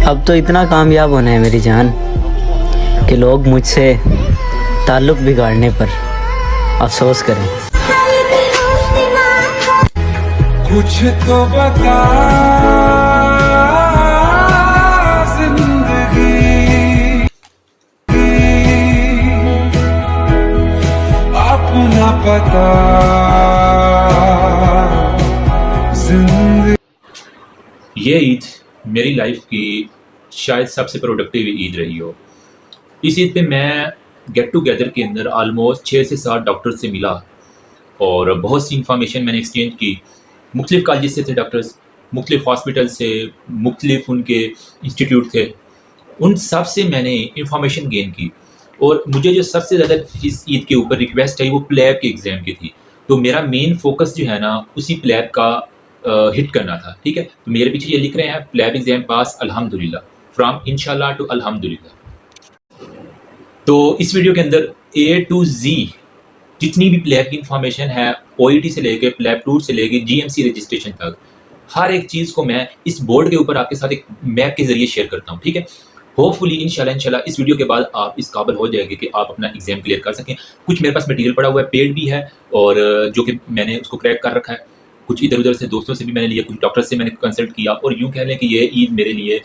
अब तो इतना कामयाब होना है मेरी जान कि लोग मुझसे ताल्लुक़ बिगाड़ने पर अफसोस करें। कुछ तो बता जिंदगी, अपना पता जिंदगी। ये ईद मेरी लाइफ की शायद सबसे प्रोडक्टिव ईद रही हो। इस ईद पे मैं गेट टुगेदर के अंदर आलमोस्ट 6 से 7 डॉक्टर से मिला और बहुत सी इंफॉर्मेशन मैंने एक्सचेंज की। मुख्तलिफ कॉलेज से थे डॉक्टर्स, मुख्तलिफ हॉस्पिटल से, मुख्तलिफ उनके इंस्टीट्यूट थे, उन सब से मैंने इंफॉर्मेशन गेन की। और मुझे जो सबसे ज़्यादा इस ईद के ऊपर रिक्वेस्ट आई वो प्लेब के एग्ज़ाम की थी। तो मेरा मेन फोकस जो है ना उसी प्लेब का हिट करना था। ठीक है, तो मेरे पीछे ये लिख रहे हैं प्लेब एग्ज़ाम पास अल्हम्दुलिल्लाह, फ्रॉम इंशाल्लाह टू अल्हम्दुलिल्लाह। तो इस वीडियो के अंदर A to Z जितनी भी प्लेब की इंफॉर्मेशन है, OET से लेके प्लेब टूर से लेके GMC रजिस्ट्रेशन तक, हर एक चीज़ को मैं इस बोर्ड के ऊपर आपके साथ एक मैप के ज़रिए शेयर करता हूँ। ठीक है, होपफुली इंशाल्लाह इस वीडियो के बाद आप इस काबिल हो जाएंगे कि आप अपना एग्जाम क्लियर कर सकें। कुछ मेरे पास मटेरियल पड़ा हुआ है, पेड भी है, और जो कि मैंने उसको क्रैक कर रखा है। कुछ इधर उधर से दोस्तों से भी मैंने लिया, कुछ डॉक्टर से मैंने कंसल्ट किया, और यूँ कह लें कि ये ईद मेरे लिए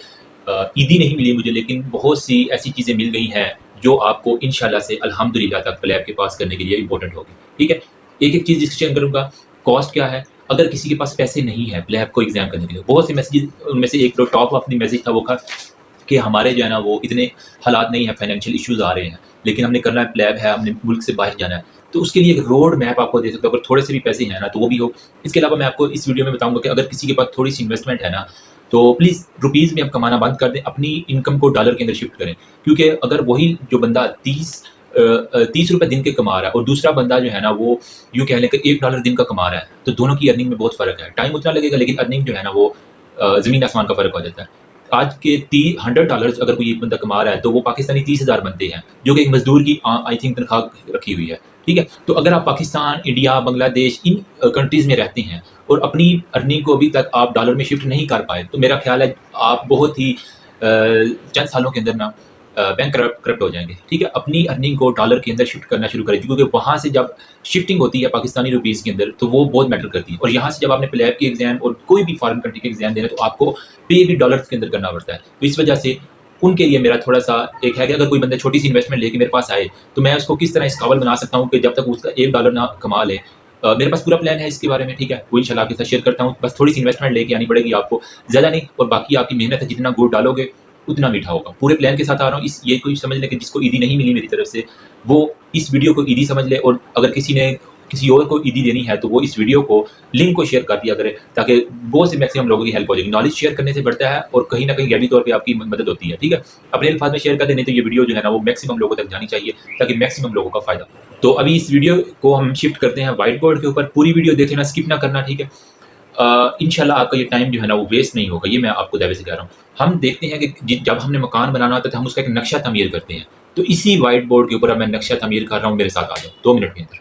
ईदी नहीं मिली मुझे, लेकिन बहुत सी ऐसी चीज़ें मिल गई हैं जो आपको इंशाल्लाह से अल्हम्दुलिल्लाह तक प्लेब के पास करने के लिए इंपॉर्टेंट होगी। ठीक है, एक एक चीज़ डिस्कशन करूँगा। कॉस्ट क्या है, अगर किसी के पास पैसे नहीं है प्लेब को एग्जाम करने के लिए, बहुत से मैसेज, उनमें से एक टॉप ऑफ द मैसेज था वो था कि हमारे जो है ना वो इतने हालात नहीं है, फाइनेंशियल इश्यूज़ आ रहे हैं, लेकिन हमने करना है, प्लेब है, हमने मुल्क से बाहर जाना है, तो उसके लिए एक रोड मैप आपको दे सकता हूँ। अगर थोड़े से भी पैसे हैं ना तो वो भी हो। इसके अलावा मैं आपको इस वीडियो में बताऊँगा कि अगर किसी के पास थोड़ी सी इन्वेस्टमेंट है ना तो प्लीज़ रुपीज़ में आप कमाना बंद कर दें, अपनी इनकम को डॉलर के अंदर शिफ्ट करें। क्योंकि अगर वही जो बंदा 30 रुपये दिन के कमा रहा है और दूसरा बंदा जो है ना वो यूँ कह लें कि $1 दिन का कमा रहा है, तो दोनों की अर्निंग में बहुत फ़र्क है। टाइम उतना लगेगा लेकिन अर्निंग जो है ना वो ज़मीन आसमान का फ़र्क हो जाता है। आज के $100 अगर कोई एक बंदा कमा रहा है तो वो पाकिस्तानी 30,000 बनते हैं, जो कि एक मजदूर की आई थिंक तनख्वाह रखी हुई है। ठीक है, तो अगर आप पाकिस्तान, इंडिया, बांग्लादेश इन कंट्रीज़ में रहते हैं और अपनी अर्निंग को अभी तक आप डॉलर में शिफ्ट नहीं कर पाए, तो मेरा ख्याल है आप बहुत ही चंद सालों के अंदर ना बैंक करप्ट हो जाएंगे। ठीक है, अपनी अर्निंग को डॉलर के अंदर शिफ्ट करना शुरू करें, क्योंकि वहाँ से जब शिफ्टिंग होती है पाकिस्तानी रुपीज़ के अंदर तो वो बहुत मैटर करती है। और यहाँ से जब आपने प्लेब के एग्जाम और कोई भी फॉरेन कंट्री के एग्जाम देना तो आपको पे भी डॉलर्स के अंदर करना पड़ता है। तो इस वजह से उनके लिए मेरा थोड़ा सा एक है कि अगर कोई बंदा छोटी सी इन्वेस्टमेंट लेके मेरे पास आए तो मैं उसको किस तरह इस काबिल बना सकता हूँ कि जब तक उसका $1 ना कमा ले। मेरे पास पूरा प्लान है इसके बारे में। ठीक है, वो इंशाल्लाह आपके साथ शेयर करता हूँ। बस थोड़ी सी इन्वेस्टमेंट लेके आनी पड़ेगी आपको, ज़्यादा नहीं, और बाकी आपकी मेहनत है, जितना गुड़ डालोगे उतना मीठा होगा। पूरे प्लान के साथ आ रहा हूँ। ये कोई समझ ले कि जिसको ईदी नहीं मिली मेरी तरफ से वो इस वीडियो को ईदी समझ ले, और अगर किसी ने किसी और को ईदी देनी है तो वो इस वीडियो को लिंक को शेयर कर दिया करे, ताकि बहुत से मैक्सिमम लोगों की हेल्प हो जाएगी। नॉलेज शेयर करने से बढ़ता है और कहीं ना कहीं गहरी तौर पे आपकी मदद होती है। ठीक है, अपने अल्फाज में शेयर कर देने तो ये वीडियो जो है ना वो मैक्सिमम लोगों तक जानी चाहिए, ताकि मैक्सिमम लोगों का फ़ायदा। तो अभी इस वीडियो को हम शिफ्ट करते हैं व्हाइट बोर्ड के ऊपर। पूरी वीडियो देख लेना, स्किप ना करना। ठीक है, इंशाल्लाह आपका ये टाइम जो है ना वो वेस्ट नहीं होगा, ये मैं आपको दावे से कह रहा हूँ। हम देखते हैं कि जब हमने मकान बनाना होता है तो हम उसका एक नक्शा तमीर करते हैं, तो इसी व्हाइट बोर्ड के ऊपर अब मैं नक्शा तमीर कर रहा हूँ। मेरे साथ आ जाओ 2 मिनट के अंदर।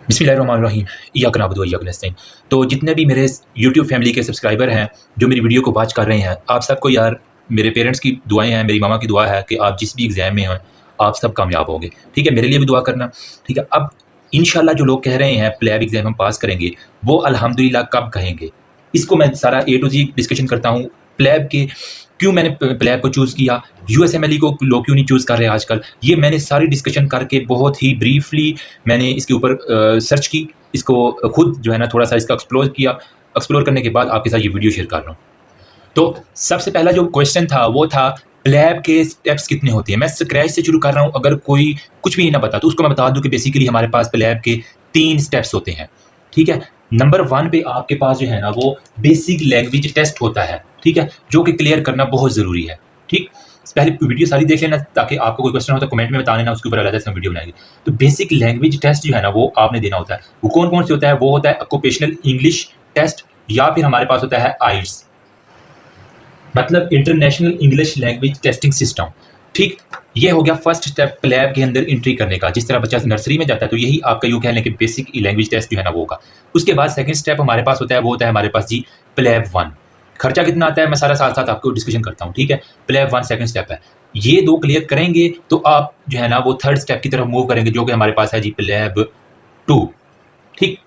बिस्मिल्लाहिर्रहमानिर्रहीम, इय्याक नअबुदु व इय्याक नस्तईन। तो जितने भी मेरे यूट्यूब फैमिली के सब्सक्राइबर हैं जो मेरी वीडियो को वॉच कर रहे हैं, आप सबको यार मेरे पेरेंट्स की दुआएं हैं, मेरी मामा की दुआ है कि आप जिस भी एग्ज़ाम में हों आप सब कामयाब होंगे। ठीक है, मेरे लिए भी दुआ करना। ठीक है, अब इंशाल्लाह जो लोग कह रहे हैं प्लेब एग्ज़ाम हम पास करेंगे, वो अल्हम्दुलिल्लाह कब कहेंगे, इसको मैं सारा A to Z डिस्कशन करता हूँ। प्लेब के क्यों मैंने प्लेब को चूज़ किया, USMLE को लोग क्यों नहीं चूज़ कर रहे हैं आजकल, ये मैंने सारी डिस्कशन करके बहुत ही ब्रीफली मैंने इसके ऊपर सर्च की, इसको खुद जो है ना थोड़ा सा इसका एक्सप्लोर करने के बाद आपके साथ ये वीडियो शेयर कर रहा हूँ। तो सबसे पहला जो क्वेश्चन था वो था प्लेब के स्टेप्स कितने होते हैं। मैं स्क्रैच से शुरू कर रहा हूँ, अगर कोई कुछ भी नहीं ना बता तो उसको मैं बता दूँ कि बेसिकली हमारे पास प्लेब के 3 स्टेप्स होते हैं। ठीक है, नंबर 1 पे आपके पास जो है ना वो बेसिक लैंग्वेज टेस्ट होता है। ठीक है, जो कि क्लियर करना बहुत ज़रूरी है। ठीक, पहले वीडियो सारी देख लेना, ताकि आपको कोई क्वेश्चन हो तो कमेंट में बता देना, उसके ऊपर अलग से हम वीडियो बनाएंगे। तो बेसिक लैंग्वेज टेस्ट जो है ना वो आपने देना होता है। वो कौन कौन से होता है, वो होता है ऑक्यूपेशनल इंग्लिश टेस्ट, या फिर हमारे पास होता है IELTS, मतलब international English language testing system. ठीक, ये हो गया फर्स्ट स्टेप प्लेब के अंदर एंट्री करने का। जिस तरह बच्चा नर्सरी में जाता है तो यही आपका यूँ कह लें कि बेसिक लैंग्वेज टेस्ट जो है ना वो होगा। उसके बाद सेकंड स्टेप हमारे पास होता है, वो होता है हमारे पास जी प्लेब 1। खर्चा कितना आता है मैं सारा साथ साथ आपको डिस्कशन करता हूँ, ठीक है। प्लेब 1 सेकंड स्टेप है, ये 2 क्लियर करेंगे तो आप जो है ना वो थर्ड स्टेप की तरफ मूव करेंगे, जो कि हमारे पास है जी प्लेब 2, ठीक।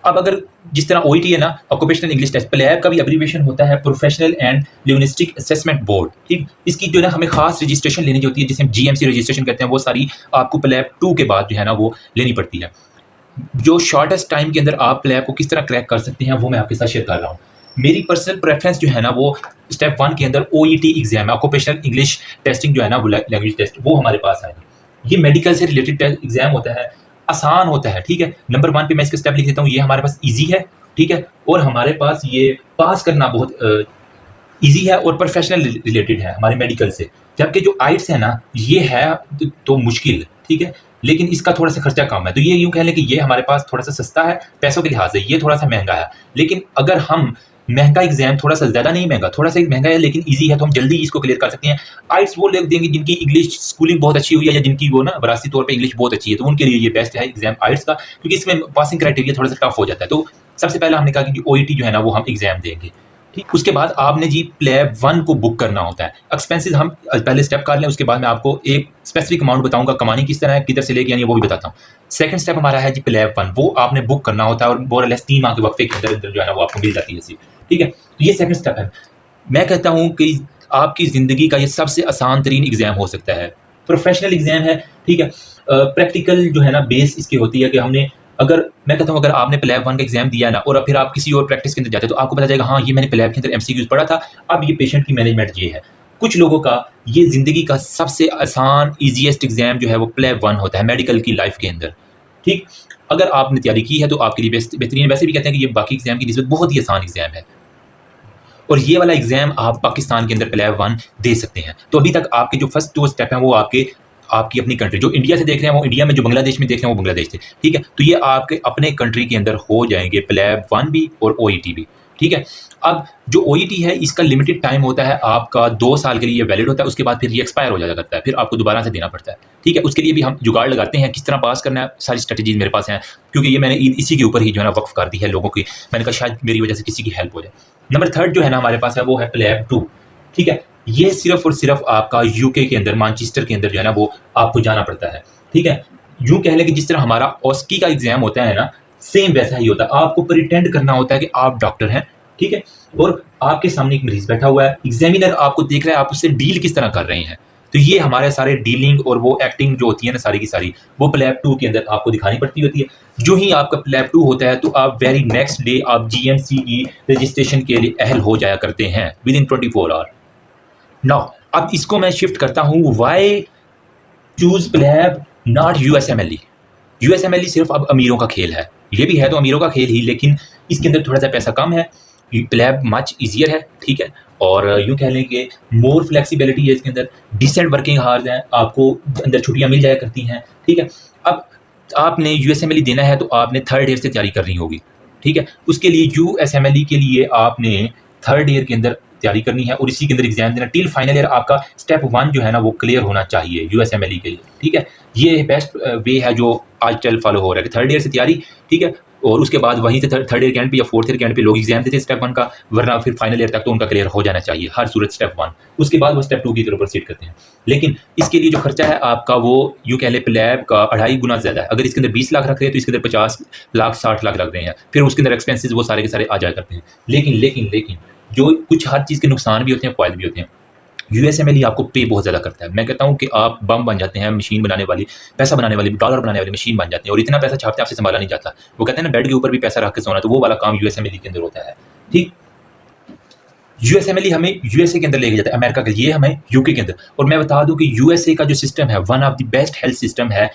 अब अगर जिस तरह OET है ना, ऑक्यूपेशनल इंग्लिश टेस्ट, प्लेब का भी एब्रीविएशन होता है professional and linguistic assessment board, ठीक। इसकी जो है ना हमें खास रजिस्ट्रेशन लेनी होती है, जिसे हम GMC रजिस्ट्रेशन कहते हैं, वो सारी आपको प्लेब 2 के बाद जो है ना वो लेनी पड़ती है। जो शॉर्टेस्ट टाइम के अंदर आप प्लेब को किस तरह क्रैक कर सकते हैं वो मैं आपके साथ शेयर कर रहा हूँ। मेरी पर्सनल प्रेफरेंस जो है ना वो स्टेप 1 के अंदर OET एग्जाम है, ऑक्यूपेशनल इंग्लिश टेस्टिंग जो है ना वो लैंग्वेज टेस्ट, वो हमारे पास है। ये मेडिकल से रिलेटेड एग्जाम होता है, आसान होता है, ठीक है। नंबर 1 पे मैं इसका स्टेप लिख देता हूँ, ये हमारे पास इजी है, ठीक है, और हमारे पास ये पास करना बहुत इजी है और प्रोफेशनल रिलेटेड है हमारे मेडिकल से। जबकि जो आइट्स है ना ये है तो मुश्किल, ठीक है, लेकिन इसका थोड़ा सा खर्चा कम है। तो ये यूँ कह लें कि ये हमारे पास थोड़ा सा सस्ता है पैसों के लिहाज से, ये थोड़ा सा महंगा है। लेकिन अगर हम महंगा एग्जाम, थोड़ा सा ज़्यादा नहीं महंगा, थोड़ा सा महंगा है लेकिन इजी है, तो हम जल्दी इसको क्लियर कर सकते हैं। आइट्स वो लोग देंगे जिनकी इंग्लिश स्कूलिंग बहुत अच्छी हुई है या जिनकी वो ना वरासती तौर पे इंग्लिश बहुत अच्छी है, तो उनके लिए ये बेस्ट है एग्जाम आइट्स का, क्योंकि इसमें पासिंग क्राइटेरिया थोड़ा सा टफ हो जाता है। तो सबसे पहले हमने कहा कि OET जो है ना वो हम एग्जाम देंगे, ठीक। उसके बाद आपने जी प्लेब 1 को बुक करना होता है। एक्सपेंसेस हम पहले स्टेप कर लें, उसके बाद मैं आपको एक स्पेसिफिक अमाउंट बताऊंगा, कमानी किस तरह है, किधर से लेके आनी है वो भी बताता हूँ। सेकंड स्टेप हमारा है जी प्लेब 1, वो आपने बुक करना होता है और मोर लेस 3 माह के वक्त के अंदर जो है ना वो आपको मिल जाती है, ठीक है। तो ये सेकंड स्टेप है। मैं कहता हूँ कि आपकी ज़िंदगी का ये सबसे आसान तरीन एग्जाम हो सकता है, प्रोफेशनल एग्जाम है, ठीक है। प्रैक्टिकल जो है ना बेस इसकी होती है कि हमने, अगर मैं कहता हूँ अगर आपने प्लेब 1 का एग्जाम दिया ना और फिर आप किसी और प्रैक्टिस के अंदर जाते हैं तो आपको पता जाएगा हाँ ये मैंने प्लेब के अंदर MCQs पढ़ा था, अब ये पेशेंट की मैनेजमेंट ये है। कुछ लोगों का ये ज़िंदगी का सबसे आसान ईजीएस्ट एग्जाम जो है वो प्लेब 1 होता है मेडिकल की लाइफ के अंदर, ठीक। अगर आपने तैयारी की है तो आपके लिए बेहतरीन। वैसे भी कहते हैं कि ये बाकी एग्जाम की निस्बत बहुत ही आसान एग्जाम है और ये वाला एग्जाम आप पाकिस्तान के अंदर प्लेब 1 दे सकते हैं। तो अभी तक आपके जो फर्स्ट 2 स्टेप हैं वो आपकी अपनी कंट्री, जो इंडिया से देख रहे हैं वो इंडिया में, जो बांग्लादेश में देख रहे हैं वो बांग्लादेश से, ठीक है। तो ये आपके अपने कंट्री के अंदर हो जाएंगे प्लेब 1 भी और OET भी, ठीक है। अब जो OET है इसका लिमिटेड टाइम होता है आपका 2 साल के लिए वैलिड होता है, उसके बाद फिर ये एक्सपायर हो जाया करता है, फिर आपको दोबारा से देना पड़ता है, ठीक है। उसके लिए भी हम जुगाड़ लगाते हैं, किस तरह पास करना है, सारी स्ट्रेटजीज मेरे पास हैं, क्योंकि ये मैंने इसी के ऊपर ही जो है ना वक्फ कर दी है लोगों की। मैंने कहा शायद मेरी वजह से किसी की हेल्प हो जाए। नंबर 3 जो है ना हमारे पास है वो है प्लेब 2, ठीक है। ये सिर्फ और सिर्फ आपका UK के अंदर, मैनचेस्टर के अंदर जो है ना वो आपको जाना पड़ता है, ठीक है। यूँ कह लें कि जिस तरह हमारा OSCE का एग्जाम होता है ना, सेम वैसा ही होता है। आपको प्रिटेंड करना होता है कि आप डॉक्टर हैं, ठीक है, और आपके सामने एक मरीज बैठा हुआ है, एग्जामिनर आपको देख रहा है, आप उससे डील किस तरह कर रहे हैं। तो ये हमारे सारे डीलिंग और वो एक्टिंग जो होती है ना सारी की सारी, वो प्लेब 2 के अंदर आपको दिखानी पड़ती होती है। जो ही आपका प्लेब 2 होता है तो आप वेरी नेक्स्ट डे आप GMC की रजिस्ट्रेशन के लिए अहल हो जाया करते हैं विद इन 24 आवर। नाउ अब इसको मैं शिफ्ट करता हूँ, why choose PLAB not USMLE। USMLE सिर्फ अब अमीरों का खेल है, ये भी है तो अमीरों का खेल ही, लेकिन इसके अंदर थोड़ा सा पैसा कम है। प्लेब मच ईजियर है, ठीक है, और यूँ कह लें कि मोर फ्लेक्सिबिलिटी है इसके अंदर, डिसेंट वर्किंग आवर्स हैं, आपको अंदर छुट्टियाँ मिल जाया करती हैं, ठीक है। अब आपने USMLE देना है तो आपने 3rd ईयर से तैयारी करनी होगी, ठीक है। उसके लिए USMLE के लिए आपने 3rd ईयर के अंदर तैयारी करनी है और इसी के अंदर एग्जाम देना टिल फाइनल ईयर। आपका स्टेप 1 जो है ना वो क्लियर होना चाहिए USMLE के लिए, ठीक है। ये बेस्ट वे है जो आजकल फॉलो हो रहा है कि 3rd ईयर से तैयारी, ठीक है, और उसके बाद वहीं से 3rd ईयर के एंड पे या 4th ईयर के एंड पे लोग एग्जाम देते हैं स्टेप 1 का, वरना फिर फाइनल ईयर तक तो उनका क्लियर हो जाना चाहिए हर सूरत स्टेप 1। उसके बाद वो स्टेप 2 की तरफ प्रोसीड करते हैं। लेकिन इसके लिए जो खर्चा है आपका वो यूँ कह ले प्लेब का 2.5 गुना ज़्यादा है। अगर इसके अंदर 20 लाख रख रहे हैं तो इसके अंदर 50 लाख 60 लाख रख रहे हैं, फिर उसके अंदर एक्सपेंसेस वो सारे के सारे आ जाया करते हैं। लेकिन जो कुछ हर चीज़ के नुकसान भी होते हैं, फ़ायदे भी होते हैं। USMLE आपको पे बहुत ज़्यादा करता है। मैं कहता हूँ कि आप बम बन जाते हैं, मशीन बनाने वाली, पैसा बनाने वाली, डॉलर बनाने वाली मशीन बन जाते हैं, और इतना पैसा छापते हैं आपसे संभाला नहीं जाता। वो कहते हैं ना बेड के ऊपर भी पैसा रख के सोना, तो वो वाला काम USMLE के अंदर होता है, ठीक। USMLE हमें USA के अंदर लेके जाता है, अमेरिका के लिए हमें UK के अंदर। और मैं बता दूं कि USA का जो सिस्टम है one of the best health system है,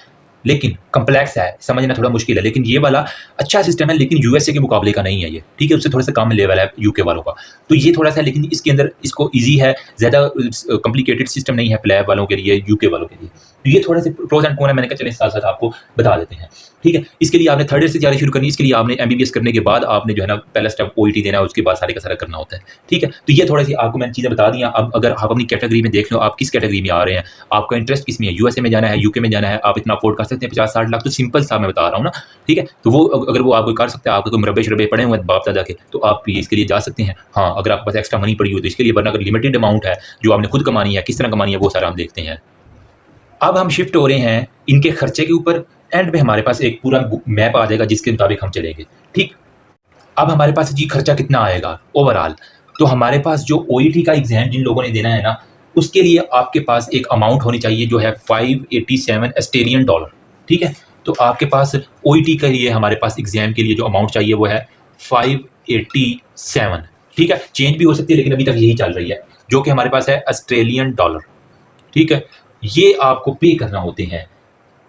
लेकिन कम्प्लेक्स है, समझना थोड़ा मुश्किल है। लेकिन ये वाला अच्छा सिस्टम है, लेकिन USA के मुकाबले का नहीं है ये, ठीक है। उससे थोड़ा सा कम लेवल है UK वालों का, तो ये थोड़ा सा, लेकिन इसके अंदर इसको ईजी है, ज़्यादा कॉम्प्लिकेटेड सिस्टम नहीं है प्लेब वालों के लिए, UK वालों के लिए। तो ये थोड़े से प्रोज एंड कॉन है, मैंने कहा चलें साथ साथ आपको बता देते हैं, ठीक है। इसके लिए आपने थर्ड ईयर से तैयारी शुरू करनी है। इसके लिए आपने MBBS करने के बाद आपने जो है ना पहला स्टेप OET देना है, उसके बाद सारे का सारा करना होता है, ठीक है। तो ये थोड़ी सी आपको मैंने चीज़ें बता दी हैं। अब अगर आप अपनी कैटेगरी में देख लो, आप किस कैटेगरी में आ रहे हैं, आपका इंटरेस्ट किस में है, USA में जाना है, UK में जाना है, आप इतना अफोर्ड कर सकते हैं 50-60 लाख, तो सिंपल सा मैं बता रहा हूँ ना, ठीक है। तो वो अगर वो आपको कर सकते हैं, आपके कोई मुरब्बे शुरब्बे पड़े हुए हैं बाप दादा के, तो आप भी इसके लिए जा सकते हैं। हाँ, अगर आपके पास एक्स्ट्रा मनी पड़ी हो तो इसके लिए, वरना अगर लिमिटेड अमाउंट है जो आपने खुद कमानी है, किस तरह कमानी है, वो सारा हम देखते हैं। अब हम शिफ्ट हो रहे हैं इनके खर्चे के ऊपर। एंड में हमारे पास एक पूरा मैप आ जाएगा जिसके मुताबिक हम चलेंगे, ठीक। अब हमारे पास जी खर्चा कितना आएगा ओवरऑल, तो हमारे पास जो OET का एग्जाम जिन लोगों ने देना है ना, उसके लिए आपके पास एक अमाउंट होनी चाहिए जो है 587 ऑस्ट्रेलियन डॉलर, ठीक है। तो आपके पास OET के लिए हमारे पास एग्जाम के लिए जो अमाउंट चाहिए वो है 587, ठीक है। चेंज भी हो सकती है लेकिन अभी तक यही चल रही है, जो कि हमारे पास है ऑस्ट्रेलियन डॉलर, ठीक है। ये आपको पे करना होते हैं।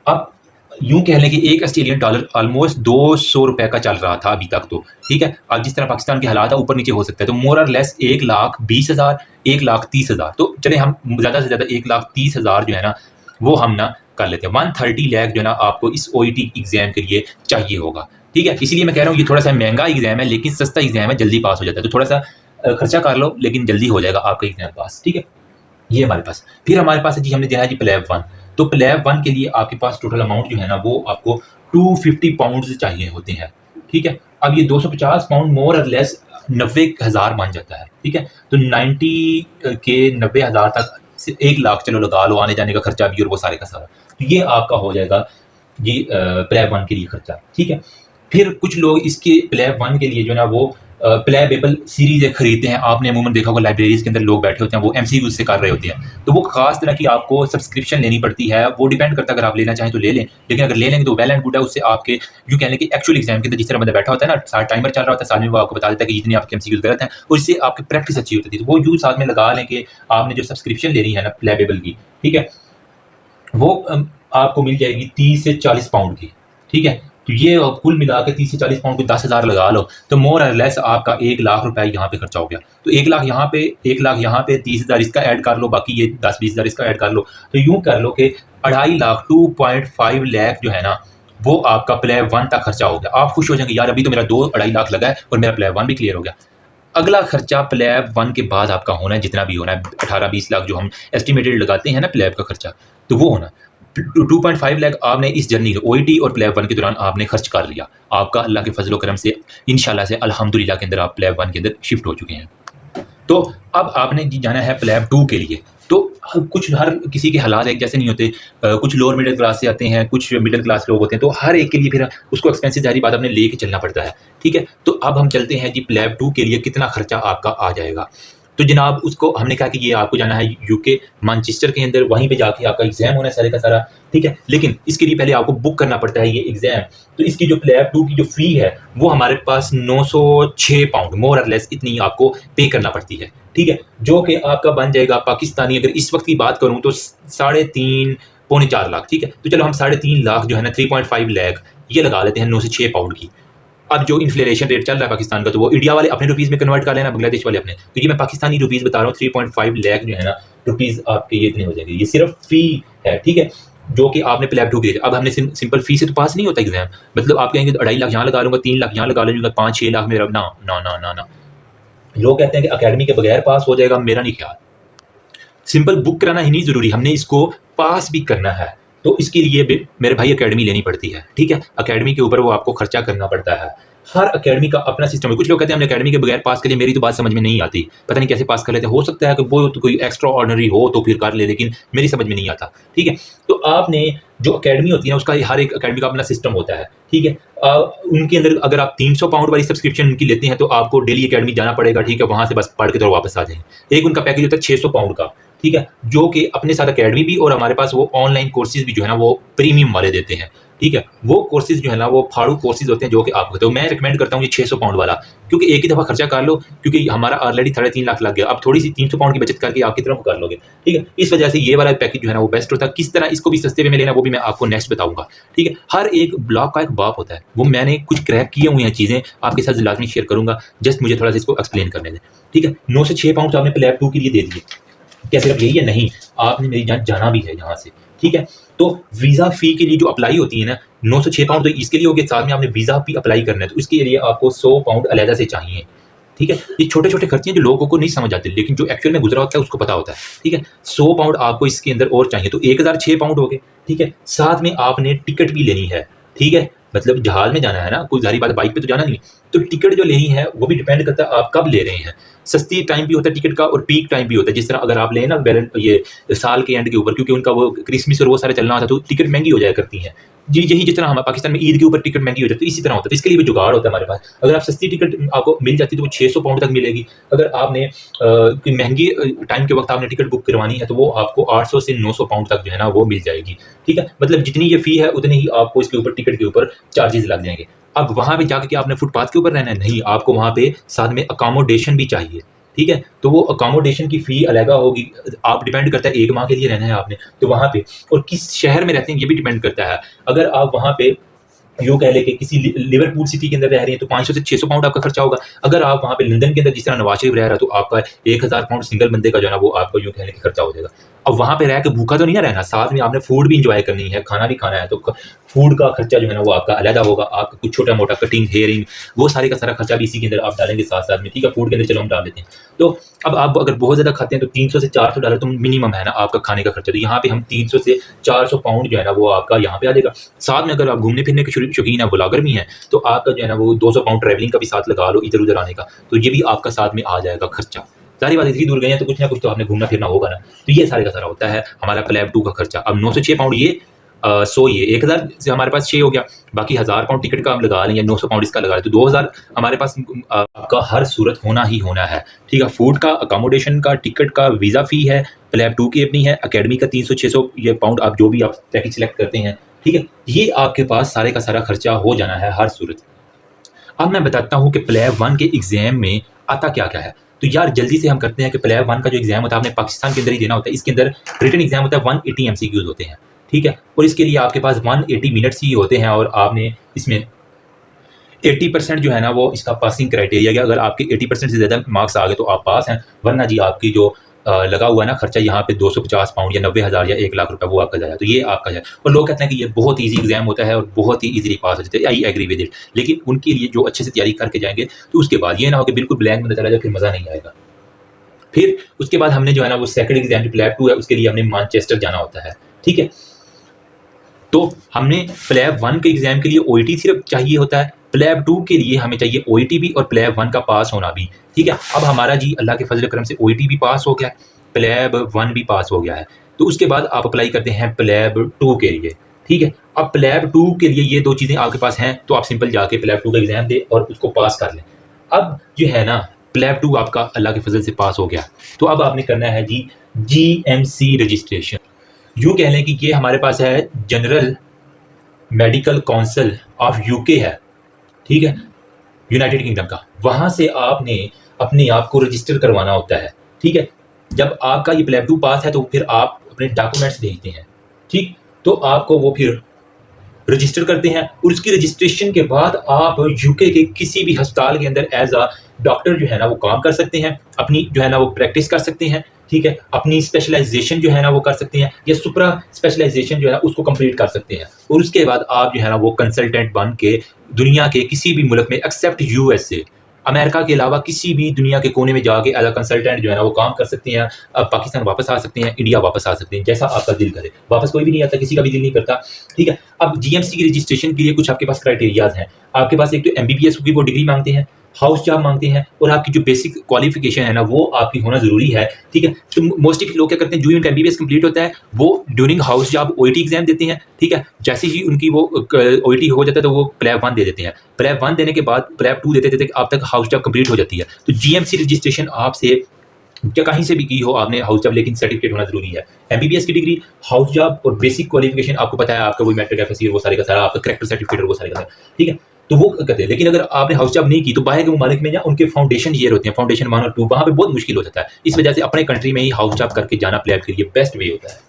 अब यूं कह लें कि एक ऑस्ट्रेलियन डॉलर ऑलमोस्ट 200 रुपए का चल रहा था अभी तक, तो ठीक है। अब जिस तरह पाकिस्तान के हालात है ऊपर नीचे हो सकता है, तो मोर और लेस 1,20,000 1,30,000, तो चले हम ज़्यादा से ज़्यादा 1,30,000 जो है ना वो हम ना कर लेते हैं। 130 लाख जो है ना आपको इस OET एग्जाम के लिए चाहिए होगा, ठीक है। इसीलिए मैं कह रहा हूँ ये थोड़ा सा महंगा एग्जाम है लेकिन सस्ता एग्जाम है, जल्दी पास हो जाता है। तो थोड़ा सा खर्चा कर लो लेकिन जल्दी हो जाएगा आपका एग्जाम पास, ठीक है। ये हमारे पास, फिर हमारे पास जी हमने दिया है जी प्लेब 1। तो प्लेब 1 के लिए आपके पास टोटल अमाउंट जो है ना वो आपको 250 पाउंड्स चाहिए होते हैं, ठीक है। अब ये 250 पाउंड मोर और लेस 90,000 बन जाता है, ठीक है। तो 90 के 90,000 तक 1 लाख चलो लगा लो, आने जाने का खर्चा भी और वो सारे का सारा, तो ये आपका हो जाएगा ये प्लेब 1 के लिए खर्चा, ठीक है। फिर कुछ लोग इसके प्लेब 1 के लिए जो है ना वो प्लेबेबल सीरीज़ खरीदते हैं। आपने अमूमन देखा होगा लाइब्रेरीज के अंदर लोग बैठे होते हैं, वो MCQ से कर रहे होते हैं, तो वो खास तरह की आपको सब्सक्रिप्शन लेनी पड़ती है। वो डिपेंड करता है, अगर आप लेना चाहें तो ले लें, लेकिन अगर ले लेंगे तो वेल एंड गुड है। उससे आपके यूँ कहने की एक्चुअल एग्जाम के अंदर जिस तरह बंदा बैठा होता है ना, साथ टाइमर चल रहा होता है, साथ में वो आपको बता देता है कि जितने आपके MCQ गलत हैं, और इससे आपकी प्रैक्टिस अच्छी होती है। तो वो यूँ साथ में लगा लें कि आपने जो सब्सक्रिप्शन लेनी है ना प्लेबेबल की, ठीक है, वो आपको मिल जाएगी 30 से 40 पाउंड की, ठीक है। तो ये कुल मिला के 30 से 40 पाउंड को 10,000 लगा लो, तो मोर और लेस आपका 1 लाख रुपए यहाँ पे खर्चा हो गया। तो 1 लाख यहाँ पे, 1 लाख यहाँ पे, 30,000 इसका ऐड कर लो, बाकी ये 10-20,000 इसका ऐड कर लो। तो यूँ कर लो कि 2.5 लाख 2.5 लाख जो है ना वो आपका प्लेब 1 तक खर्चा हो गया। आप खुश हो जाएंगे, यार अभी तो मेरा 2-2.5 लाख लगा है और मेरा प्लेब 1 भी क्लियर हो गया। अगला खर्चा प्लेब 1 के बाद आपका होना है जितना भी होना है, 18-20 लाख जो हम एस्टिमेटेड लगाते हैं ना प्लेब का खर्चा, तो वो होना 2.5 लाख आपने इस जर्नी OET और प्लेब 1 के दौरान आपने खर्च कर लिया। आपका अल्लाह के फजल करम से इंशाल्लाह से अल्हम्दुलिल्लाह के अंदर आप प्लेब 1 के अंदर शिफ्ट हो चुके हैं। तो अब आपने जाना है प्लेब 2 के लिए। तो कुछ हर किसी के हालात एक जैसे नहीं होते, कुछ लोअर मिडिल क्लास से आते हैं, कुछ मिडिल क्लास लोग होते हैं, तो हर एक के लिए फिर उसको एक्सपेंसिव जारी बात अपने लेके चलना पड़ता है, ठीक है। तो अब हम चलते हैं जी प्लेब 2 के लिए कितना खर्चा आपका आ जाएगा। तो जनाब उसको हमने कहा कि ये आपको जाना है UK मैनचेस्टर के अंदर, वहीं पे जाके आपका एग्जाम होना है सारे का सारा, ठीक है। लेकिन इसके लिए पहले आपको बुक करना पड़ता है ये एग्जाम। तो इसकी जो प्लेब 2 की जो फ़ी है वो हमारे पास 906 पाउंड मोर और लेस इतनी आपको पे करना पड़ती है, ठीक है। जो कि आपका बन जाएगा पाकिस्तानी, अगर इस वक्त की बात करूँ तो 3.5 पौने 4 लाख, ठीक है। तो चलो हम 3.5 लाख जो है ना 3.5 लाख ये लगा लेते हैं 906 पाउंड की। अब जो इन्फ्लेशन रेट चल रहा है पाकिस्तान का, तो वो इंडिया वाले अपने रुपीज़ में कन्वर्ट कर लेना, बांग्लादेश वाले अपने। तो ये मैं पाकिस्तानी रुपीज़ बता रहा हूँ, 3.5 लाख जो है ना रुपीज़ आपके ये इतने हो जाएंगे। ये सिर्फ फ़ी है, ठीक है, जो कि आपने प्लेब 2 के लिए। अब हमने सिंपल फ़ी से तो पास नहीं होता एग्जाम, मतलब आप कहेंगे 2.5 लाख यहाँ लगा लूँगा, 3 लाख यहाँ लगा लूँगा, 5-6 लाख मेरा, ना ना ना ना ना। लोग कहते हैं कि अकेडमी के बगैर पास हो जाएगा, मेरा नहीं ख्याल। सिंपल बुक कराना ही नहीं ज़रूरी, हमने इसको पास भी करना है। तो इसके लिए मेरे भाई अकेडमी लेनी पड़ती है, ठीक है। अकेडमी के ऊपर वो आपको खर्चा करना पड़ता है। हर अकेडमी का अपना सिस्टम है। कुछ लोग कहते हैं हमने अकेडमी के बगैर पास कर लिया, मेरी तो बात समझ में नहीं आती, पता नहीं कैसे पास कर लेते। हो सकता है कि वो तो कोई एक्स्ट्रा ऑर्डिनरी हो तो फिर कर ले, लेकिन मेरी समझ में नहीं आता, ठीक है। तो आपने जो अकेडमी होती है ना, उसका हर एक अकेडमी का अपना सिस्टम होता है, ठीक है। उनके अंदर अगर आप 300 पाउंड वाली सब्सक्रिप्शन उनकी लेते हैं तो आपको डेली अकेडमी जाना पड़ेगा, ठीक है। वहाँ से बस पढ़ के तो वापस आ जाएंगे। एक उनका पैकेज होता है 600 पाउंड का, ठीक है, जो कि अपने साथ अकेडमी भी और हमारे पास वो ऑनलाइन कोर्सेज भी जो है ना वो प्रीमियम वाले देते हैं, ठीक है। वो कोर्सेज जो है ना वो फाड़ू कोर्सेज होते हैं जो कि आपको, तो मैं रिकमेंड करता हूँ ये 600 पाउंड वाला, क्योंकि एक ही दफ़ा खर्चा कर लो, क्योंकि हमारा ऑलरेडी 3.5 लाख लग गया। अब थोड़ी सी 300 पाउंड की बचत करके आप कितना कर लोगे, ठीक है। इस वजह से ये वाला पैकेज जो है ना वो बेस्ट होता है। किस तरह इसको भी सस्ते में लेना वो भी मैं आपको नेक्स्ट बताऊंगा, ठीक है। हर एक ब्लॉग का एक बाप होता है, वो मैंने कुछ क्रैक किए हुए हैं चीज़ें आपके साथ लाजमी शेयर करूंगा, जस्ट मुझे थोड़ा सा इसको एक्सप्लेन करने दें, ठीक है। 9 से 6 पाउंड आपने प्लेब 2 के लिए दे दिए। क्या सिर्फ यही है? नहीं, आपने मेरी जान जाना भी है यहाँ से, ठीक ठीक है। तो वीज़ा फ़ी के लिए जो अप्लाई होती है ना 906 पाउंड, तो इसके लिए हो गया, साथ में आपने वीज़ा भी अप्लाई करना है तो इसके लिए आपको 100 पाउंड अलहदा से चाहिए, ठीक है। ये छोटे छोटे खर्चे हैं जो लोगों को नहीं समझ आते, लेकिन जो एक्चुअल में गुजरा होता है उसको पता होता है, ठीक है। 100 पाउंड आपको इसके अंदर और चाहिए, तो 1006 पाउंड हो गए, ठीक है। साथ में आपने टिकट भी लेनी है, ठीक है, मतलब जहाज़ में जाना है ना, कोई जारी बात बाइक पे तो जाना नहीं, तो टिकट जो लेनी है वो भी डिपेंड करता है आप कब ले रहे हैं। सस्ती टाइम भी होता है टिकट का और पीक टाइम भी होता है, जिस तरह अगर आप लें ना ये साल के एंड के ऊपर, क्योंकि उनका वो क्रिसमस और वो सारे चलना होता है तो टिकट महंगी हो जाया करती हैं जी। यही जिस तरह हमारे पाकिस्तान में ईद के ऊपर टिकट महंगी हो जाती है इसी तरह होता है, तो इसके लिए भी जुगाड़ होता है हमारे पास। अगर आप सस्ती टिकट आपको मिल जाती है तो वो 600 पाउंड तक मिलेगी। अगर आपने कोई महंगी टाइम के वक्त आपने टिकट बुक करवानी है तो वो आपको 800 से 900 पाउंड तक जो है ना वो मिल जाएगी, ठीक है। मतलब जितनी ये फ़ी है उतनी ही आपको इसके ऊपर टिकट के ऊपर चार्जेस लग जाएंगे। अब वहाँ पे जाके क्या आपने फुटपाथ के ऊपर रहना है? नहीं, आपको वहाँ पे साथ में अकोमोडेशन भी चाहिए, ठीक है। तो वो अकोमोडेशन की फ़ी अलग होगी, आप डिपेंड करता है 1 माह के लिए रहना है आपने तो वहाँ पे, और किस शहर में रहते हैं ये भी डिपेंड करता है। अगर आप वहाँ पे यूँ कह लें कि किसी लिवरपूल सिटी के अंदर रह रहे हैं तो 500 से 600 पाउंड आपका खर्चा होगा। अगर आप वहाँ पे लंदन के अंदर जिस तरह नवाज शरीफ रह रहा है तो आपका 1000 पाउंड सिंगल बंदे का जो है ना वो आपको यूँ कहने का खर्चा हो जाएगा। अब वहाँ पे रह के भूखा तो नहीं ना रहना, साथ में आपने फूड भी इंजॉय करनी है, खाना भी खाना है, तो फूड का खर्चा जो है ना वो आपका अलहदा होगा। आपका कुछ छोटा मोटा कटिंग, हेयरिंग, वो सारे का सारा खर्चा भी इसी के अंदर आप डालेंगे साथ साथ में, ठीक है। फूड के अंदर चलो हम डाल देते हैं। तो अब आप अगर बहुत ज़्यादा खाते हैं तो 300 से 400 डॉलर तो मिनिमम है ना आपका खाने का खर्चा, तो यहाँ पे हम 300 से 400 पाउंड जो है ना वो आपका यहाँ पे आ जाएगा। साथ में अगर आप घूमने फिरने के शौकीन है, ब्लॉगर भी हैं, तो आपका जो है ना वो 200 पाउंड ट्रैवलिंग का भी साथ लगा लो इधर उधर आने का, तो ये भी आपका साथ में आ जाएगा खर्चा। सारी बात इतनी दूर गए हैं तो कुछ ना कुछ तो आपने घूमना फिरना होगा ना, तो ये सारे का सारा होता है हमारा प्लैब 2 का खर्चा। अब 906 पाउंड ये 100 ये 1000 से हमारे पास 6 हो गया, बाकी 1000 पाउंड टिकट का हम लगा लें या 900 पाउंड इसका लगा लें तो 2000 हमारे पास आपका हर सूरत होना ही होना है, ठीक है। फूड का, अकोमोडेशन का, टिकट का, वीज़ा फ़ी है, प्लैब 2 की अपनी है, अकेडमी का 300-600 ये पाउंड आप जो भी आप पैकेज सेलेक्ट करते हैं, ठीक है। ये आपके पास सारे का सारा खर्चा हो जाना है हर सूरत। अब मैं बताता हूँ कि प्लैब 1 के एग्ज़ाम में आता क्या क्या है। तो यार जल्दी से हम करते हैं कि प्लैब 1 का जो एग्ज़ाम होता है आपने पाकिस्तान के अंदर ही देना होता है। इसके अंदर रिटन एग्ज़ाम होता है 180 MCQs होते हैं, ठीक है। और इसके लिए आपके पास 180 मिनट्स ही होते हैं और आपने इसमें 80% जो है ना वो इसका पासिंग क्राइटेरिया है। अगर आपके 80% से ज़्यादा मार्क्स आ गए तो आप पास हैं, वरना जी आपकी जो लगा हुआ है ना खर्चा यहाँ पे 250 पाउंड या 90,000 या 1 लाख रुपए वो आपका जाएगा, तो ये आपका है। और लोग कहते हैं कि ये बहुत ईजी एग्जाम होता है और बहुत ही ईजिली पास हो जाते हैं, आई एग्री विद इट। लेकिन उनके लिए जो अच्छे से तैयारी करके जाएंगे तो उसके बाद ये ना हो कि बिल्कुल ब्लैंक में चला जाए, फिर मज़ा नहीं आएगा। फिर उसके बाद हमने जो है ना वो सेकंड एग्जाम जो प्लैब 2 है उसके लिए हमने मैनचेस्टर जाना होता है, ठीक है। तो हमने प्लैब 1 के एग्जाम के लिए OET सिर्फ चाहिए होता है, प्लैब 2 के लिए हमें चाहिए OET भी और प्लैब 1 का पास होना भी, ठीक है। अब हमारा जी अल्लाह के फजल करम से OET भी पास हो गया, प्लैब 1 भी पास हो गया है, तो उसके बाद आप अप्लाई करते हैं प्लैब 2 के लिए, ठीक है। अब प्लैब 2 के लिए ये 2 चीज़ें आपके पास हैं तो आप सिंपल जाके प्लैब 2 का एग्जाम दें और उसको पास कर लें। अब जो है ना प्लैब 2 आपका अल्लाह के फजल से पास हो गया, तो अब आपने करना है जी GMC रजिस्ट्रेशन। यूँ कह लें कि ये हमारे पास है general medical council of UK है, ठीक है, यूनाइटेड किंगडम का। वहाँ से आपने अपने आप को रजिस्टर करवाना होता है, ठीक है। जब आपका ये प्लैब 2 पास है तो फिर आप अपने डॉक्यूमेंट्स भेजते हैं, ठीक, तो आपको वो फिर रजिस्टर करते हैं और उसकी रजिस्ट्रेशन के बाद आप UK के किसी भी अस्पताल के अंदर एज अ डॉक्टर जो है ना वो काम कर सकते हैं, अपनी जो है ना वो प्रैक्टिस कर सकते हैं, ठीक है। अपनी स्पेशलाइजेशन जो है ना वो कर सकते हैं या सुपरा स्पेशलाइजेशन जो है ना उसको कंप्लीट कर सकते हैं। और उसके बाद आप जो है ना वो कंसल्टेंट बन के दुनिया के किसी भी मुल्क में एक्सेप्ट USA, अमेरिका के अलावा किसी भी दुनिया के कोने में जाके एज अ कंसल्टेंट जो है ना वो काम कर सकते हैं। अब पाकिस्तान वापस आ सकते हैं, इंडिया वापस आ सकते हैं, जैसा आपका दिल करे। वापस कोई भी नहीं आता, किसी का भी दिल नहीं करता, ठीक है। अब GMC की रजिस्ट्रेशन के लिए कुछ आपके पास क्राइटेरियाज हैं। आपके पास एक तो MBBS की वो डिग्री मांगते हैं, हाउस जॉब मांगते हैं और आपकी जो बेसिक क्वालिफिकेशन है ना वो आपकी होना ज़रूरी है, ठीक है। तो मोस्टली लोग क्या करते हैं, जो उनका MBBS कंप्लीट होता है वो during house job OET exam देते हैं, ठीक है। जैसे ही उनकी वो OET हो जाता है तो वो प्लैब 1 दे देते हैं। प्लैब 1 देने के बाद प्लैब 2 देते देते आप तक हाउस जॉब कंप्लीट हो जाती है। तो GMC रजिस्ट्रेशन आपसे क्या कहीं से भी की हो आपने हाउस जॉब, लेकिन सर्टिफिकेट होना जरूरी है। MBBS की डिग्री, हाउस जॉब और बेसिक क्वालिफिकेशन आपको पता है आपका वही मैट्रिक FSC वो सारे का सारा, आपका करेक्टर सर्टिफिकेट वो सारे का सारा, ठीक है। तो वो कहते हैं। लेकिन अगर आपने हाउस जॉब नहीं की तो बाहर के ममालिक में या उनके फाउंडेशन ईयर होते हैं, फाउंडेशन 1 और 2, वहाँ पे बहुत मुश्किल हो जाता है। इस वजह से अपने कंट्री में ही हाउस जॉब करके जाना प्लैब के लिए बेस्ट वे होता है।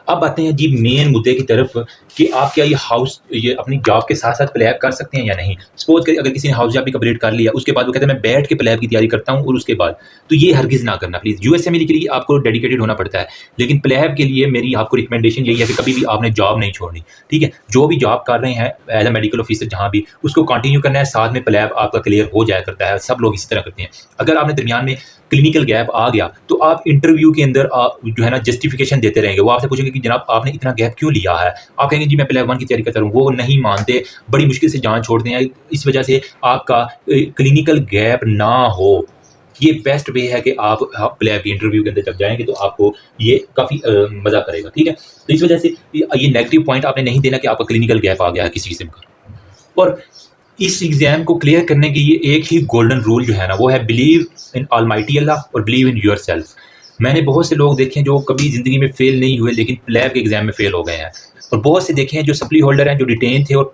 अब आते हैं जी मेन मुद्दे की तरफ कि आप क्या ये अपनी जॉब के साथ साथ प्लेब कर सकते हैं या नहीं। सपोज करिए अगर किसी ने हाउस जॉब भी कंप्लीट कर लिया, उसके बाद वो कहते हैं मैं बैठ के प्लेब की तैयारी करता हूँ और उसके बाद, तो ये हरगिज़ ना करना प्लीज़। यूएसएमएल के लिए आपको डेडिकेटेड होना पड़ता है, लेकिन प्लेब के लिए मेरी आपको रिकमेंडेशन यही है कि कभी भी आपने जॉब नहीं छोड़नी, ठीक है। जो भी जॉब कर रहे हैं एज ए मेडिकल ऑफिसर जहाँ भी, उसको कंटिन्यू करना है, साथ में प्लेब आपका क्लियर हो जाया करता है। सब लोग इसी तरह करते हैं। अगर आपने दरमियान में क्लिनिकल गैप आ गया तो आप इंटरव्यू के अंदर जो है ना जस्टिफिकेशन देते रहेंगे। वो आपसे पूछेंगे कि जनाब आपने इतना गैप क्यों लिया है, आप कहेंगे जी मैं प्लेब 1 की तैयारी करता हूँ। वो नहीं मानते, बड़ी मुश्किल से जान छोड़ते हैं। इस वजह से आपका क्लिनिकल गैप ना हो, ये बेस्ट वे है कि आप प्लेब के इंटरव्यू के अंदर जब जाएंगे तो आपको ये काफ़ी मज़ा करेगा, ठीक है। तो इस वजह से ये नेगेटिव पॉइंट आपने नहीं देना कि आपका क्लिनिकल गैप आ गया है किसी किस्म का। और इस एग्ज़ाम को क्लियर करने के लिए एक ही गोल्डन रूल जो है ना, वो है बिलीव इन ऑलमाइटी अल्लाह और बिलीव इन योरसेल्फ। मैंने बहुत से लोग देखे हैं जो कभी ज़िंदगी में फ़ेल नहीं हुए लेकिन प्लेब के एग्ज़ाम में फ़ेल हो गए हैं, और बहुत से देखे हैं जो सप्ली होल्डर हैं जो डिटेन थे और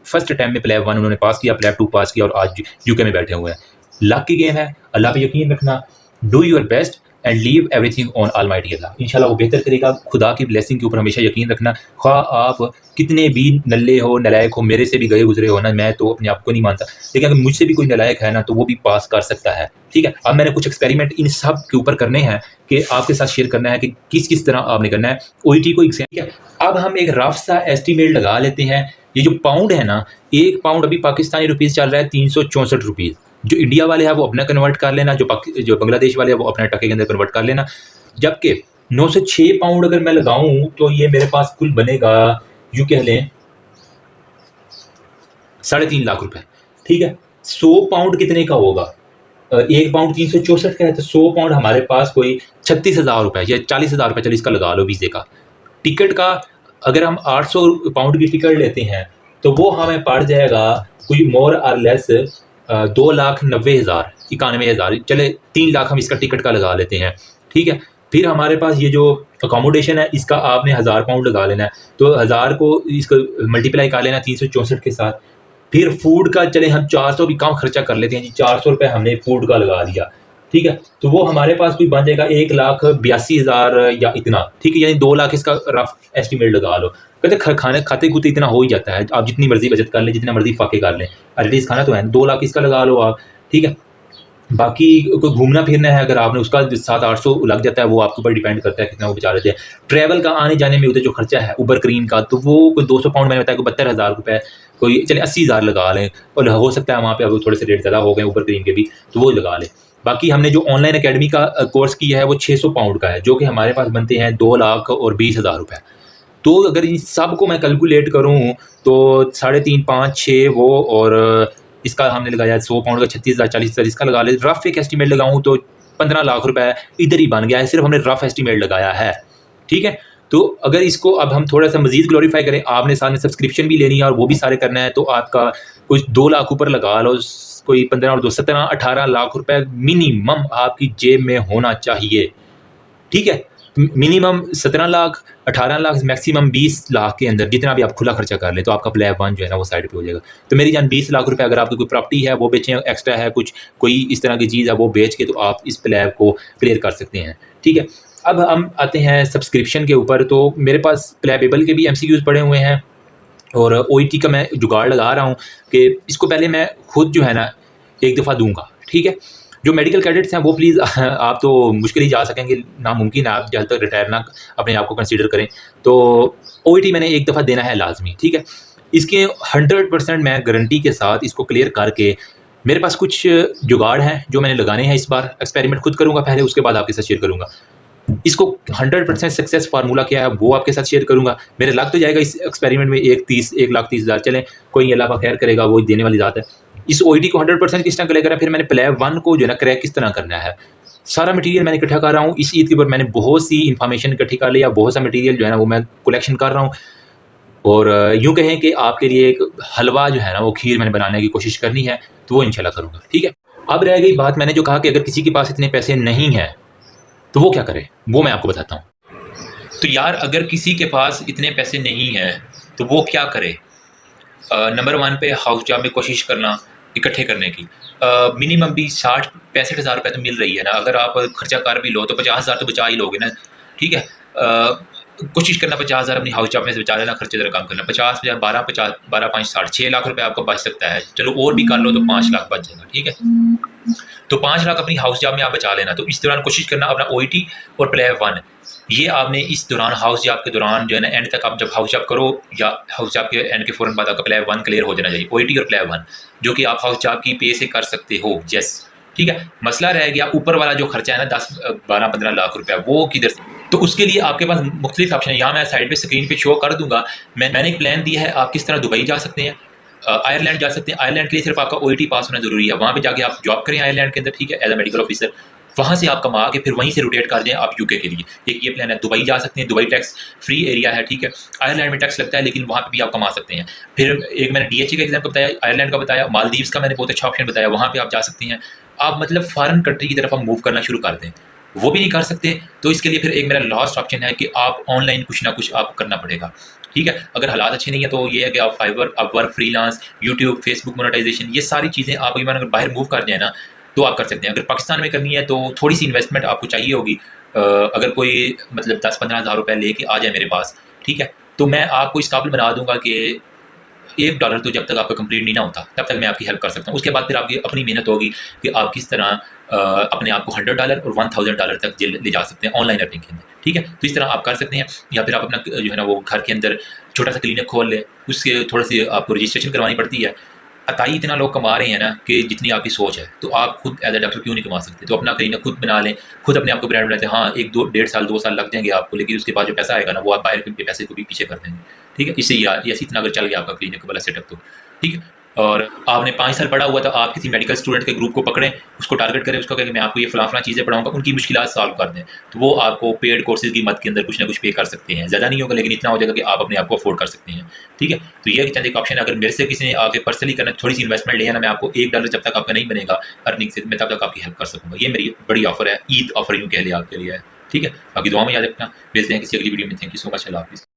फर्स्ट अटैम्प्ट में प्लेब 1 उन्होंने पास किया, प्लेब 2 पास किया और आज यूके में बैठे हुए हैं। लक की गेम है, अल्लाह पे यकीन रखना, do your best and leave everything on almighty Allah. इंशाल्लाह वो बेहतर करेगा। खुदा की ब्लेसिंग के ऊपर हमेशा यकीन रखना, ख्वाह आप कितने भी नल्ले हो नलायक हो, मेरे से भी गए गुजरे हो ना, मैं तो अपने आप को नहीं मानता, लेकिन अगर मुझसे भी कोई नलायक है ना तो वो भी पास कर सकता है, ठीक है। अब मैंने कुछ एक्सपेरिमेंट इन सब के ऊपर करने हैं कि आपके साथ शेयर करना है कि किस किस तरह आपने करना है ओईटी को एग्जाम, ठीक है। अब हम एक रफ सा एस्टिमेट लगा लेते हैं। ये जो पाउंड है ना, 1 पाउंड अभी पाकिस्तानी रुपीज़ चल रहा है 364 रुपीज़। जो इंडिया वाले हैं वो अपना कन्वर्ट कर लेना, जो बांग्लादेश वाले हैं वो अपना टके के अंदर कन्वर्ट कर लेना। जबकि 906 पाउंड अगर मैं लगाऊं तो ये मेरे पास कुल बनेगा, यूँ कह लें 3.5 लाख रुपए, ठीक है। 100 पाउंड कितने का होगा? 1 पाउंड 364 का है, तो 100 पाउंड हमारे पास कोई 36,000 रुपये या 40,000 रुपये, चलो इसका लगा लो वीज़े का। टिकट का अगर हम 800 पाउंड की टिकट लेते हैं तो वो हमें पड़ जाएगा कोई मोर और लेस 2,90,000 91,000, चले 3 लाख हम इसका टिकट का लगा लेते हैं, ठीक है। फिर हमारे पास ये जो अकोमोडेशन है इसका आपने 1000 पाउंड लगा लेना है, तो 1000 को इसको मल्टीप्लाई कर लेना 364 के साथ। फिर फूड का चले हम 400 भी कम खर्चा कर लेते हैं जी, 400 रुपये हमने फूड का लगा दिया, ठीक है। तो वो हमारे पास कोई बन जाएगा 1,82,000 या इतना, ठीक है, यानी 2 लाख इसका रफ एस्टिमेट लगा लो। कहते खाने खाते खुते इतना हो ही जाता है, आप जितनी मर्जी बचत कर लें, जितना मर्जी फाके कर लें, एटलीस्ट खाना तो है। 2 लाख इसका लगा लो आप, ठीक है। बाकी कोई घूमना फिरना है अगर आपने, उसका 700-800 लग जाता है, वो आपके ऊपर डिपेंड करता है कितना वो बचा लेते हैं। ट्रैवल का आने जाने में उधर जो खर्चा है उबर क्रीन का, तो वो कोई 200 पाउंड मैंने बताया, कोई 72,000 रुपये, कोई चले 80,000 लगा लें, और हो सकता है वहाँ पे अब थोड़े से रेट ज़्यादा हो गए ऊबर क्रीन के भी, तो वो लगा लें। बाकी हमने जो ऑनलाइन अकेडमी का कोर्स किया है वो 600 पाउंड का है, जो कि हमारे पास बनते हैं 2,20,000 रुपये। तो अगर इन सब को मैं कैलकुलेट करूँ तो 3.5, 5, 6 वो, और इसका हमने लगाया 100 पाउंड का 36,000 40,000 इसका लगा ले, रफ एक एस्टिमेट लगाऊँ तो 15 लाख रुपए इधर ही बन गया है, सिर्फ हमने रफ एस्टिमेट लगाया है, ठीक है। तो अगर इसको अब हम थोड़ा सा मजीद ग्लोरीफाई करें, आपने साथ में सब्सक्रिप्शन भी लेनी है और वो भी सारे करना है, तो आपका कुछ 2 लाख ऊपर लगा लो, कोई 15 और 2 17-18 लाख रुपए मिनिमम आपकी जेब में होना चाहिए, ठीक है। मिनिमम 17 लाख 18 लाख, मैक्सिमम 20 लाख के अंदर जितना भी आप खुला खर्चा कर ले तो आपका प्लेब 1 जो है ना वो साइड पे हो जाएगा। तो मेरी जान 20 लाख रुपए अगर आपकी कोई प्रॉपर्टी है वो बेचें, एक्स्ट्रा है कुछ कोई इस तरह की चीज़ है वो बेच के, तो आप इस प्लेब को क्लियर कर सकते हैं, ठीक है। अब हम आते हैं सब्सक्रिप्शन के ऊपर। तो मेरे पास प्लेबेबल के भी MCQs पड़े हुए हैं और OET का मैं जुगाड़ लगा रहा हूँ कि इसको पहले मैं खुद जो है ना एक दफ़ा दूंगा, ठीक है। जो मेडिकल कैडेट्स हैं वो प्लीज़ आप तो मुश्किल ही जा सकेंगे, नामुमकिन है आप जब तक रिटायर ना अपने आप को कंसीडर करें, तो OET मैंने एक दफ़ा देना है लाजमी, ठीक है। इसके 100% मैं गारंटी के साथ इसको क्लियर करके, मेरे पास कुछ जुगाड़ हैं जो मैंने लगाने हैं, इस बार एक्सपेरिमेंट खुद करूँगा पहले, उसके बाद आपके साथ शेयर करूँगा। इसको 100% सक्सेस फार्मूला क्या है वो आपके साथ शेयर करूँगा। मेरे लग तो जाएगा इस एक्सपेरिमेंट में 1,30,000 चलें, कोई अल्लाह का खैर करेगा, वो देने वाली ज़ात है। इस OET को 100% किस तरह क्लियर करें, फिर मैंने प्लेब 1 को जो है ना क्रैक किस तरह करना है, सारा मटेरियल मैंने इकट्ठा कर रहा हूँ। इस ईद के ऊपर मैंने बहुत सी इन्फॉर्मेशन इकट्ठी कर लिया, बहुत सा मटेरियल जो है ना वो मैं कलेक्शन कर रहा हूँ, और यूँ कहें कि आपके लिए एक हलवा जो है ना वो खीर मैंने बनाने की कोशिश करनी है, तो वो इंशाल्लाह करूँगा, ठीक है। अब रह गई बात, मैंने जो कहा कि अगर किसी के पास इतने पैसे नहीं हैं तो वो क्या करे, वो मैं आपको बताता हूँ। तो यार अगर किसी के पास इतने पैसे नहीं हैं तो वो क्या करे। नंबर 1 पे हाउस जॉब में कोशिश करना इकट्ठे करने की। मिनिमम भी 60-65 रुपये तो मिल रही है ना, अगर आप खर्चा कर भी लो तो 50,000 तो बचा ही लोगे ना, ठीक है। कोशिश करना 50,000 अपनी हाउस जॉब में से बचा लेना, खर्चे ज़रा कम करना। 50,000 12 5 60 6 लाख रुपए आपका बच सकता है। चलो और भी कर लो तो 5 लाख बच जाएगा, ठीक है। तो 5 लाख अपनी हाउस जॉब में आप बचा लेना। तो इस दौरान कोशिश करना अपना OET और प्लेव 1 ये आपने इस दौरान हाउस जॉब के दौरान जो है ना एंड तक आप जब हाउस जॉब करो या हाउस जॉब के एंड के फ़ौरन बाद आपका प्लेव 1 क्लियर हो जाना चाहिए, OET और प्लेव 1 जो कि आप हाउस जॉब की पे से कर सकते हो। यस, ठीक है। मसला रह गया ऊपर वाला जो खर्चा है ना 10 12 15 लाख रुपया, वो किधर से? तो उसके लिए आपके पास मुख्तलिफ ऑप्शन है। यहाँ मैं साइड पे स्क्रीन पे शो कर दूंगा। मैंने एक प्लान दिया है, आप किस तरह दुबई जा सकते हैं, आयरलैंड जा सकते हैं। आयरलैंड के लिए सिर्फ आपका OET पास होना जरूरी है। वहाँ पे जाके आप जॉब करें आयरलैंड के अंदर, ठीक है, एज अ मेडिकल ऑफिसर। वहाँ से आप कमा के फिर वहीं से रोटेट कर जाएं आप UK के लिए। एक ये प्लान है। दुबई जा सकते हैं, दुबई टैक्स फ्री एरिया है, ठीक है। आयरलैंड में टैक्स लगता है लेकिन वहाँ पे भी आप कमा सकते हैं। फिर एक मैंने DHA का एग्जाम्पल बताया, आयरलैंड का बताया, मालदीव्स का मैंने बहुत अच्छा ऑप्शन बताया, वहाँ पे आप जा सकते हैं। आप मतलब फॉरेन कंट्री की तरफ आप मूव करना शुरू कर दें, वो भी नहीं कर सकते तो इसके लिए फिर एक मेरा लास्ट ऑप्शन है कि आप ऑनलाइन कुछ ना कुछ आपको करना पड़ेगा, ठीक है। अगर हालात अच्छे नहीं है तो ये है कि आप Fiverr, Upwork, freelance, YouTube, Facebook monetization, ये सारी चीज़ें आप अगर बाहर मूव कर जाए ना तो आप कर सकते हैं। अगर पाकिस्तान में करनी है तो थोड़ी सी इन्वेस्टमेंट आपको चाहिए होगी। अगर कोई मतलब 10-15 हज़ार रुपये लेके आ जाए मेरे पास, ठीक है, तो मैं आपको इस काबिल बना दूंगा कि $1 तो जब तक आपका कंप्लीट नहीं ना होता तब तक मैं आपकी हेल्प कर सकता हूँ। उसके बाद फिर आपकी अपनी मेहनत होगी कि आप किस तरह अपने आप को $100 और $1,000 तक ले जा सकते हैं ऑनलाइन अर्निंग के अंदर, ठीक है। तो इस तरह आप कर सकते हैं। या फिर आप अपना जो है ना वो घर के अंदर छोटा सा क्लिनिक खोल लें, उसके थोड़ी सी आपको रजिस्ट्रेशन करवानी पड़ती है। अताई इतना लोग कमा रहे हैं ना कि जितनी आपकी सोच है, तो आप खुद एज ए डॉक्टर क्यों नहीं कमा सकते? तो अपना क्लिनिक खुद बना लें, खुद अपने आप को ब्रांड बनाते हैं। हाँ, 1 2 1.5 साल 2 साल लग जाएंगे आपको, लेकिन उसके बाद जो पैसा आएगा ना वो आप बाहर के पैसे को भी पीछे कर देंगे, ठीक है। इससे इसी तरह अगर चल गया आपका क्लिनिक वाला सेटअप तो ठीक है। और आपने 5 साल पढ़ा हुआ था, आप किसी मेडिकल स्टूडेंट के ग्रुप को पकड़ें, उसको टारगेट करें, उसको कहें कि मैं आपको ये फलां चीज़ें पढ़ाऊंगा, उनकी मुश्किलात सॉल्व कर दें, तो वो आपको पेड कोर्सेज की मद के अंदर कुछ ना कुछ पे कर सकते हैं। ज़्यादा नहीं होगा लेकिन इतना हो जाएगा कि आप अपने आप को अफोर्ड कर सकते हैं, ठीक है। तो ये चंद एक ऑप्शन है। अगर मेरे से किसी ने आके पर्सनली करना, थोड़ी सी इन्वेस्टमेंट लिया ना, मैं आपको $1 जब तक आपका नहीं बनेगा अर्निंग से, मैं तब तक आपकी हेल्प कर सकूँगा। ये मेरी बड़ी ऑफर है, ईद ऑफर यूँ कह लिया आपके लिए है, ठीक है। बाकी दुआ में याद रखना। मिलते हैं किसी अगली वीडियो में। Thank you so much. Allah हाफिज़।